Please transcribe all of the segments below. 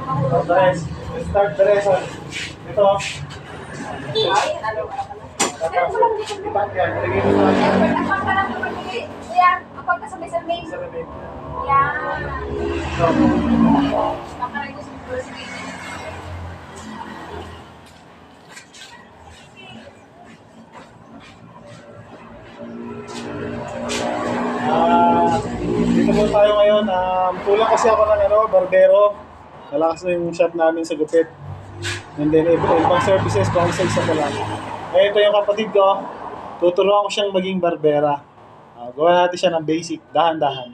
The rest. Start the lesson. Ito. Ay, ano ka pala. Pero ko lang dito. Ipat yan. Lagay mo sa akin. Apag ka lang naman dito. Yan, apag ka sa may sarmain. Sa lamig. Yan. So, Kakaray ko sa sige. dito po tayo ngayon. Kulang kasi ako ng barbero. Malakas na yung shop namin sa gupit. And then, ibang services, pang sa isa ko lang. Eh, ito yung kapatid ko. Tuturuan ko siyang maging barbera. Gawa natin siya ng basic, dahan-dahan.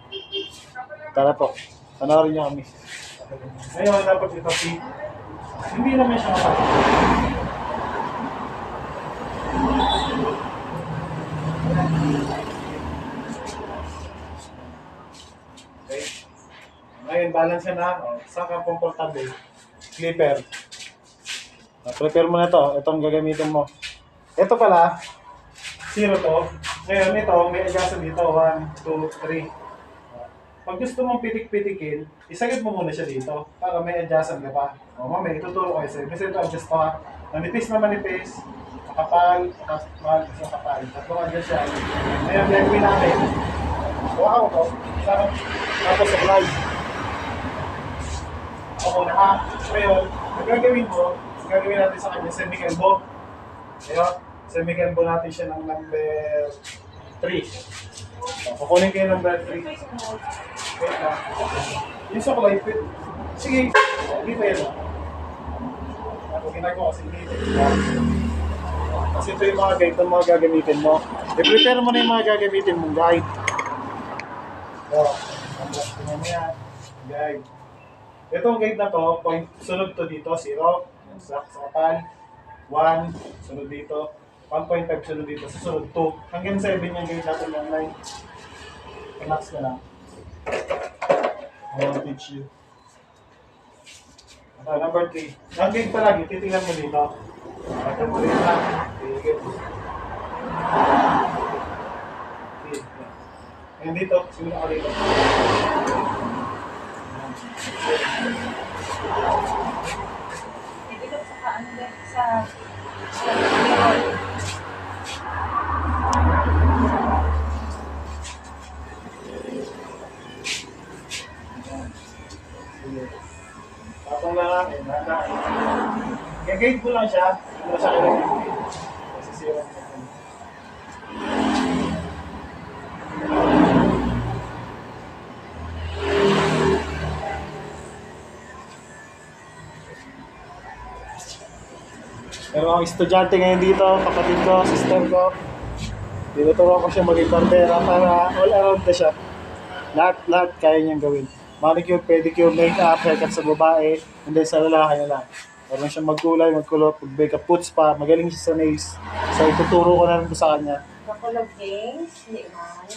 Tara po, panoorin niyo kami. Ngayon, dapat ito hindi naman siya kapatid. Okay. Ngayon, balance na. Saan ka komportable? Clipper. Prepare mo na to. Itong gagamitin mo. Ito pala, 0 to. Ngayon, ito, may adjustment dito. 1, 2, 3. Pag gusto mong pitik-pitikin, isagit mo muna siya dito para may adjustment ka pa. Mamaya, ituturo ko sa'yo. Kasi ito adjust to ha. Manipis na manipis. Makapal, makapal. Tatlong adjust siya. Ngayon, gagawin natin. Wow, to. Tapos apply. Ako na ha. Ngayon, gagawin natin sa kanya semi-elbow. Ngayon, semi-elbow natin siya ng number 3. So, kukunin ko yung number 3. Wait lang. Yung sa kulay fit. Sige, dito yan. Ako ginagawa kasi dito. Kasi ito yung mga guide na mga gagamitin mo. I-prepare mo na yung mga gagamitin mong guide. So, tingnan mo yan. Guide. Itong guide na to, sunod to dito, 0. Sa kapal. 1, sunod dito. 1.5 sunod dito. Susunod 2. Hanggang 7 yung guide natin online. Relax ka lang. I will teach you. Number 3. Ang guide palagi, titingnan mo dito. Ito mo rin lang. Ngayon dito, siguro ako dito. Tapos na, gagawin ko lang siya. Hindi mo siya kailangan. Kasi zero. Pero ang estudyante ngayon dito, kapatid ko, sister ko, tinuturuan ko siya maging barbera para all around na siya. Lahat kaya niyang gawin. Manicure, pedicure, make-up, haircut sa babae, and then sa lalaki na lang. Meron siyang magkulay, magkulot, mag-makeup, puts pa, magaling siya sa nails. So ituturo ko na rin sa kanya. Couple of things, hindi man.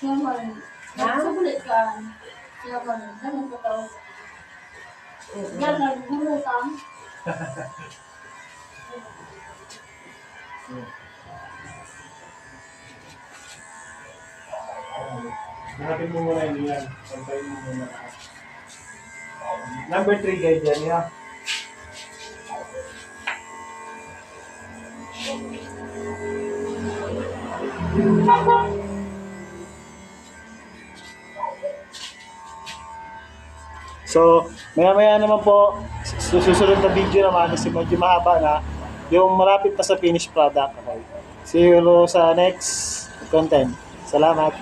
Siyaman. Nagsubulit ka. Siyaman. Ganun ka tao. Ganun, guro ka. Hanapin mo muna yun yan. Santayin mo muna lahat. Number 3 guide yan, ya. So, maya-maya naman po, susunod na video naman kasi medyo mahaba na, yung malapit na sa finished product. Okay. See you sa next content. Salamat.